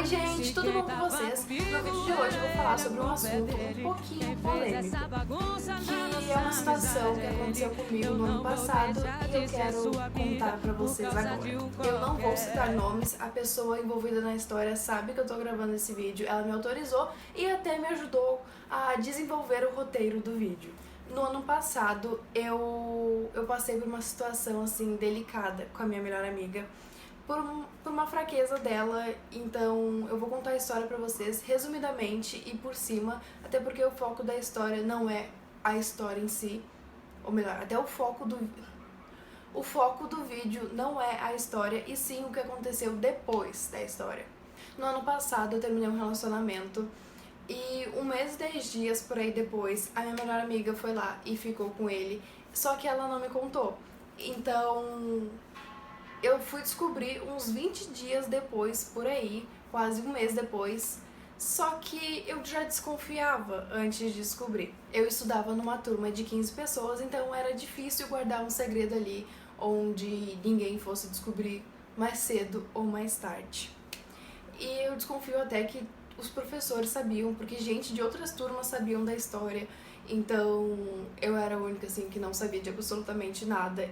Oi gente, tudo bom com vocês? No vídeo de hoje eu vou falar sobre um assunto um pouquinho polêmico, que é uma situação que aconteceu comigo no ano passado e eu quero contar pra vocês agora. Eu não vou citar nomes, a pessoa envolvida na história sabe que eu tô gravando esse vídeo, ela me autorizou e até me ajudou a desenvolver o roteiro do vídeo. No ano passado eu passei por uma situação assim delicada com a minha melhor amiga, por uma fraqueza dela, então eu vou contar a história pra vocês resumidamente e por cima, até porque o foco da história não é a história em si, ou melhor, até o foco do vídeo não é a história e sim o que aconteceu depois da história. No ano passado eu terminei um relacionamento e 1 mês e 10 dias por aí depois, a minha melhor amiga foi lá e ficou com ele, só que ela não me contou. Então eu fui descobrir uns 20 dias depois, por aí, quase 1 mês depois, só que eu já desconfiava antes de descobrir. Eu estudava numa turma de 15 pessoas, então era difícil guardar um segredo ali, onde ninguém fosse descobrir mais cedo ou mais tarde. E eu desconfio até que os professores sabiam, porque gente de outras turmas sabiam da história, então eu era a única assim que não sabia de absolutamente nada.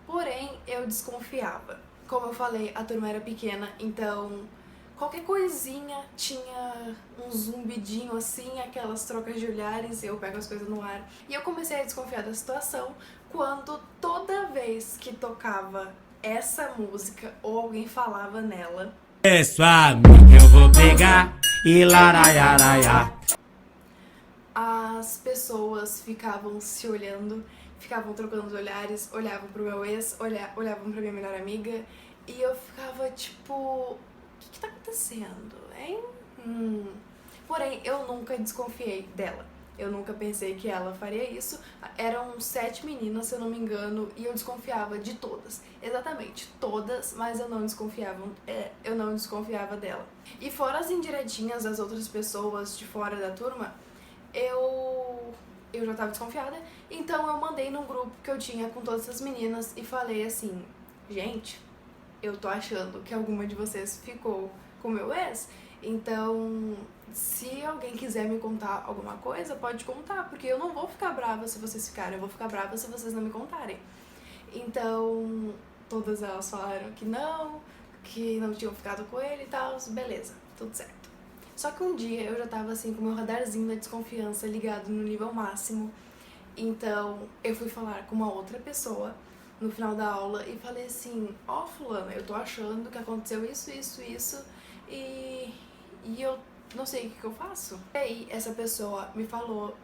Porém, eu desconfiava. Como eu falei, a turma era pequena, então qualquer coisinha tinha um zumbidinho assim, aquelas trocas de olhares, eu pego as coisas no ar. E eu comecei a desconfiar da situação quando toda vez que tocava essa música ou alguém falava nela, é sua amiga, eu vou pegar e laraiaraia. As pessoas ficavam se olhando, ficavam trocando olhares, olhavam pro meu ex, olhavam pra minha melhor amiga, e eu ficava tipo, o que tá acontecendo, hein? Porém, eu nunca desconfiei dela. Eu nunca pensei que ela faria isso. Eram 7 meninas, se eu não me engano, e eu desconfiava de todas. Exatamente, todas, mas eu não desconfiava dela. E fora as indiretinhas das outras pessoas de fora da turma, eu já tava desconfiada, então eu mandei num grupo que eu tinha com todas as meninas e falei assim: gente, eu tô achando que alguma de vocês ficou com o meu ex, então se alguém quiser me contar alguma coisa, pode contar, porque eu não vou ficar brava se vocês ficarem, eu vou ficar brava se vocês não me contarem. Então todas elas falaram que não tinham ficado com ele e tal, beleza, tudo certo. Só que um dia eu já tava assim com o meu radarzinho da desconfiança ligado no nível máximo, então eu fui falar com uma outra pessoa no final da aula e falei assim: ó, fulana, eu tô achando que aconteceu isso e eu não sei o que eu faço. E aí essa pessoa me falou: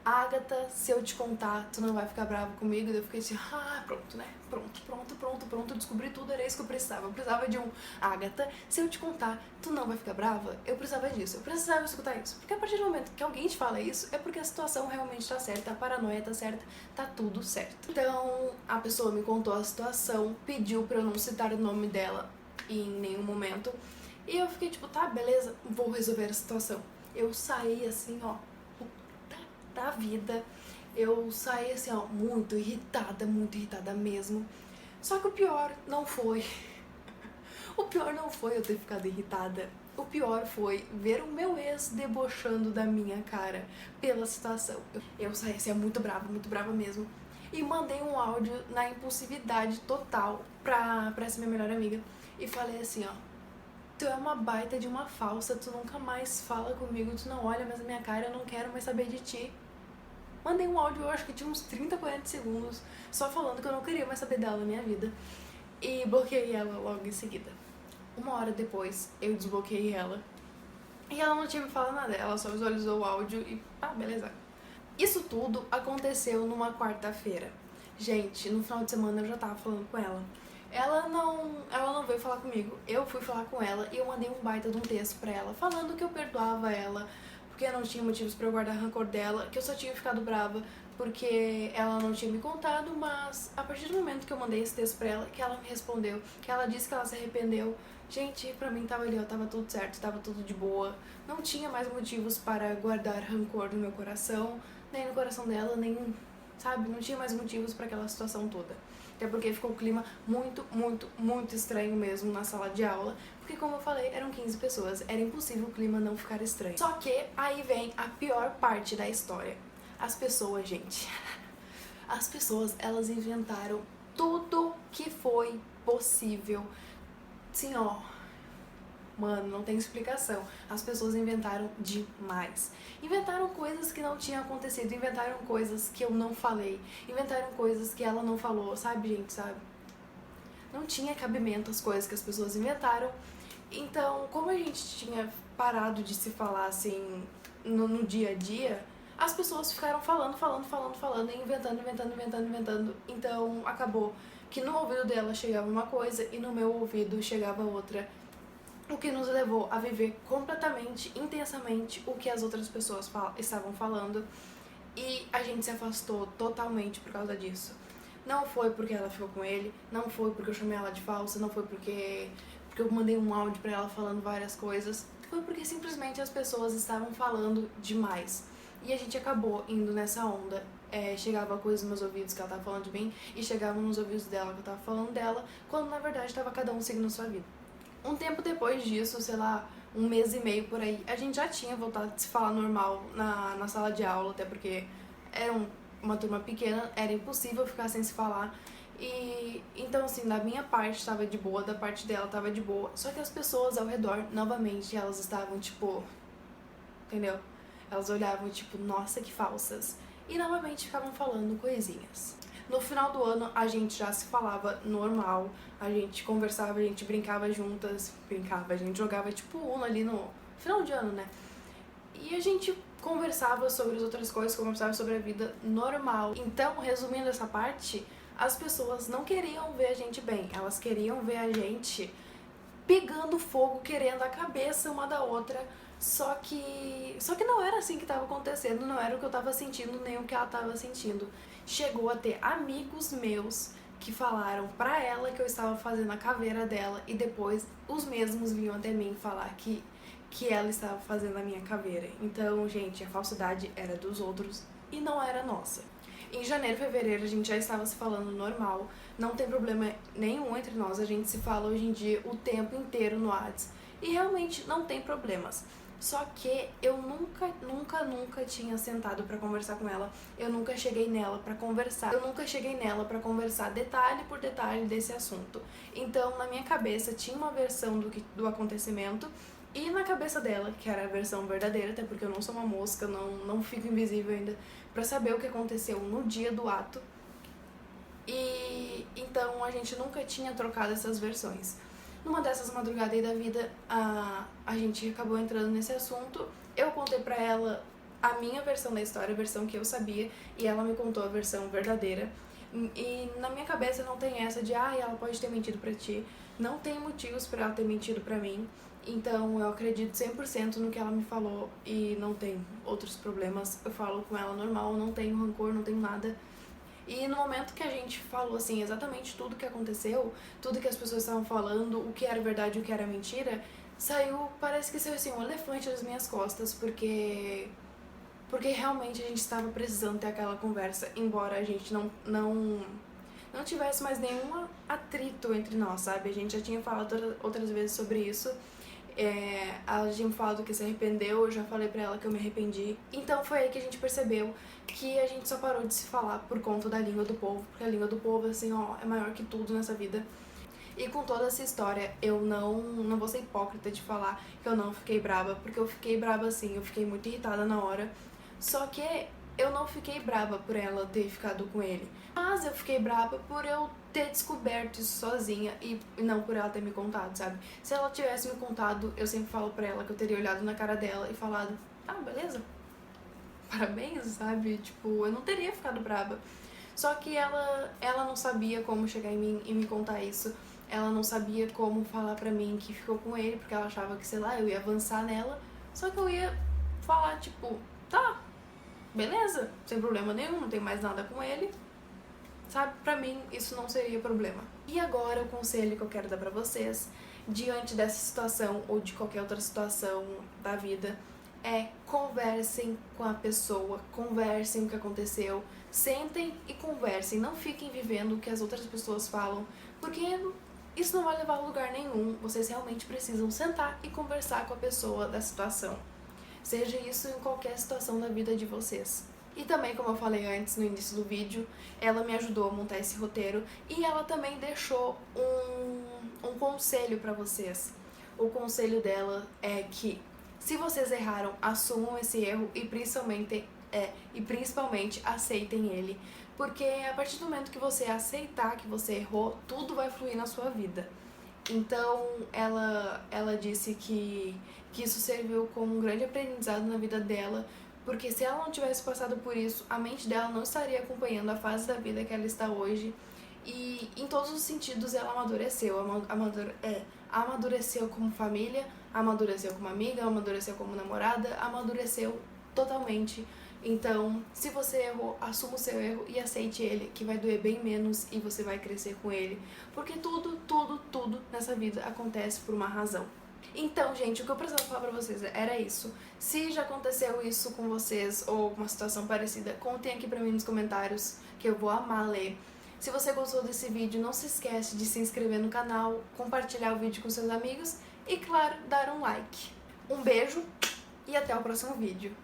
Agatha, se eu te contar, tu não vai ficar brava comigo? E eu fiquei assim, pronto, né? Pronto, descobri tudo, era isso que eu precisava. Eu precisava de um: Agatha, se eu te contar, tu não vai ficar brava? Eu precisava disso, eu precisava escutar isso. Porque a partir do momento que alguém te fala isso, é porque a situação realmente tá certa, a paranoia tá certa, tá tudo certo. Então, a pessoa me contou a situação, pediu pra eu não citar o nome dela em nenhum momento. E eu fiquei tipo, tá, beleza, vou resolver a situação. Eu saí assim, ó, da vida. Eu saí assim, ó, muito irritada mesmo. Só que o pior não foi eu ter ficado irritada. O pior foi ver o meu ex debochando da minha cara pela situação. Eu saí assim, muito brava mesmo. E mandei um áudio na impulsividade total pra essa minha melhor amiga. E falei assim, ó: tu é uma baita de uma falsa, tu nunca mais fala comigo, tu não olha mais na minha cara, eu não quero mais saber de ti. Mandei um áudio, eu acho que tinha uns 30, 40 segundos, só falando que eu não queria mais saber dela na minha vida. E bloqueei ela logo em seguida. 1 hora depois, eu desbloqueei ela. E ela não tinha me falado nada, ela só visualizou o áudio e beleza. Isso tudo aconteceu numa quarta-feira. Gente, no final de semana eu já tava falando com ela. Ela não veio falar comigo, eu fui falar com ela e eu mandei um baita de um texto pra ela, falando que eu perdoava ela, porque eu não tinha motivos pra eu guardar rancor dela, que eu só tinha ficado brava porque ela não tinha me contado, mas a partir do momento que eu mandei esse texto pra ela, que ela me respondeu, que ela disse que ela se arrependeu, gente, pra mim tava ali, ó, tava tudo certo, tava tudo de boa, não tinha mais motivos para guardar rancor no meu coração, nem no coração dela, nem, sabe, não tinha mais motivos pra aquela situação toda. Até porque ficou um clima muito, muito, muito estranho mesmo na sala de aula. Porque, como eu falei, eram 15 pessoas. Era impossível o clima não ficar estranho. Só que aí vem a pior parte da história. As pessoas, gente. As pessoas, elas inventaram tudo que foi possível. Sim, ó. Mano, não tem explicação. As pessoas inventaram demais. Inventaram coisas que não tinham acontecido. Inventaram coisas que eu não falei. Inventaram coisas que ela não falou. Sabe, gente? Sabe? Não tinha cabimento as coisas que as pessoas inventaram. Então, como a gente tinha parado de se falar assim no dia a dia, as pessoas ficaram falando, e inventando. Então, acabou que no ouvido dela chegava uma coisa e no meu ouvido chegava outra. O que nos levou a viver completamente, intensamente, o que as outras pessoas estavam falando. E a gente se afastou totalmente por causa disso. Não foi porque ela ficou com ele, não foi porque eu chamei ela de falsa, não foi porque eu mandei um áudio pra ela falando várias coisas. Foi porque simplesmente as pessoas estavam falando demais. E a gente acabou indo nessa onda. Chegava coisas nos meus ouvidos que ela tava falando de mim e chegava nos ouvidos dela que eu tava falando dela, quando na verdade tava cada um seguindo sua vida. Um tempo depois disso, sei lá, 1 mês e meio por aí, a gente já tinha voltado a se falar normal na sala de aula, até porque era uma turma pequena, era impossível ficar sem se falar. E então, assim, da minha parte tava de boa, da parte dela tava de boa. Só que as pessoas ao redor, novamente, elas estavam tipo, entendeu? Elas olhavam tipo, nossa, que falsas. E novamente ficavam falando coisinhas. No final do ano, a gente já se falava normal, a gente conversava, a gente brincava juntas, a gente jogava tipo Uno ali no final de ano, né? E a gente conversava sobre as outras coisas, conversava sobre a vida normal. Então, resumindo essa parte, as pessoas não queriam ver a gente bem, elas queriam ver a gente pegando fogo, querendo a cabeça uma da outra. Só que não era assim que estava acontecendo, não era o que eu estava sentindo, nem o que ela estava sentindo. Chegou a ter amigos meus que falaram pra ela que eu estava fazendo a caveira dela e depois os mesmos vinham até mim falar que ela estava fazendo a minha caveira. Então, gente, a falsidade era dos outros e não era nossa. Em janeiro, fevereiro, a gente já estava se falando normal, não tem problema nenhum entre nós, a gente se fala hoje em dia o tempo inteiro no WhatsApp e realmente não tem problemas. Só que eu nunca tinha sentado pra conversar com ela. Eu nunca cheguei nela pra conversar. Detalhe por detalhe desse assunto. Então, na minha cabeça, tinha uma versão do acontecimento. E na cabeça dela, que era a versão verdadeira, até porque eu não sou uma mosca, não fico invisível ainda, pra saber o que aconteceu no dia do ato. E então, a gente nunca tinha trocado essas versões. Numa dessas madrugadas aí da vida, a gente acabou entrando nesse assunto. Eu contei pra ela a minha versão da história, a versão que eu sabia, e ela me contou a versão verdadeira. E na minha cabeça não tem essa de, ela pode ter mentido pra ti. Não tem motivos pra ela ter mentido pra mim. Então eu acredito 100% no que ela me falou e não tem outros problemas. Eu falo com ela normal, não tenho rancor, não tenho nada. E no momento que a gente falou, assim, exatamente tudo que aconteceu, tudo que as pessoas estavam falando, o que era verdade e o que era mentira, parece que saiu, assim, um elefante das minhas costas, porque realmente a gente estava precisando ter aquela conversa, embora a gente não tivesse mais nenhum atrito entre nós, sabe? A gente já tinha falado outras vezes sobre isso. Ela tinha falado que se arrependeu, eu já falei pra ela que eu me arrependi. Então foi aí que a gente percebeu que a gente só parou de se falar por conta da língua do povo, porque a língua do povo, assim, é maior que tudo nessa vida. E com toda essa história, eu não vou ser hipócrita de falar que eu não fiquei brava, porque eu fiquei brava sim, eu fiquei muito irritada na hora. Só que eu não fiquei brava por ela ter ficado com ele, mas eu fiquei brava por eu ter descoberto isso sozinha e não por ela ter me contado, sabe? Se ela tivesse me contado, eu sempre falo pra ela que eu teria olhado na cara dela e falado, beleza, parabéns, sabe? Tipo, eu não teria ficado brava. Só que ela não sabia como chegar em mim e me contar isso. Ela não sabia como falar pra mim que ficou com ele, porque ela achava que, sei lá, eu ia avançar nela. Só que eu ia falar, tipo, tá, beleza, sem problema nenhum, não tem mais nada com ele. Sabe, pra mim isso não seria problema. E agora o conselho que eu quero dar pra vocês, diante dessa situação ou de qualquer outra situação da vida, conversem com a pessoa, conversem o que aconteceu, Sentem e conversem, não fiquem vivendo o que as outras pessoas falam, porque isso não vai levar a lugar nenhum. Vocês realmente precisam sentar e conversar com a pessoa da situação. Seja isso em qualquer situação da vida de vocês. E também, como eu falei antes no início do vídeo, ela me ajudou a montar esse roteiro e ela também deixou um conselho pra vocês. O conselho dela é que, se vocês erraram, assumam esse erro e principalmente aceitem ele. Porque a partir do momento que você aceitar que você errou, tudo vai fluir na sua vida. Então, ela disse que isso serviu como um grande aprendizado na vida dela, porque se ela não tivesse passado por isso, a mente dela não estaria acompanhando a fase da vida que ela está hoje. E em todos os sentidos ela amadureceu. Amadureceu como família, amadureceu como amiga, amadureceu como namorada, amadureceu totalmente. Então, se você errou, assuma o seu erro e aceite ele, que vai doer bem menos e você vai crescer com ele. Porque tudo nessa vida acontece por uma razão. Então, gente, o que eu precisava falar pra vocês era isso. Se já aconteceu isso com vocês ou uma situação parecida, contem aqui pra mim nos comentários, que eu vou amar ler. Se você gostou desse vídeo, não se esquece de se inscrever no canal, compartilhar o vídeo com seus amigos e, claro, dar um like. Um beijo e até o próximo vídeo.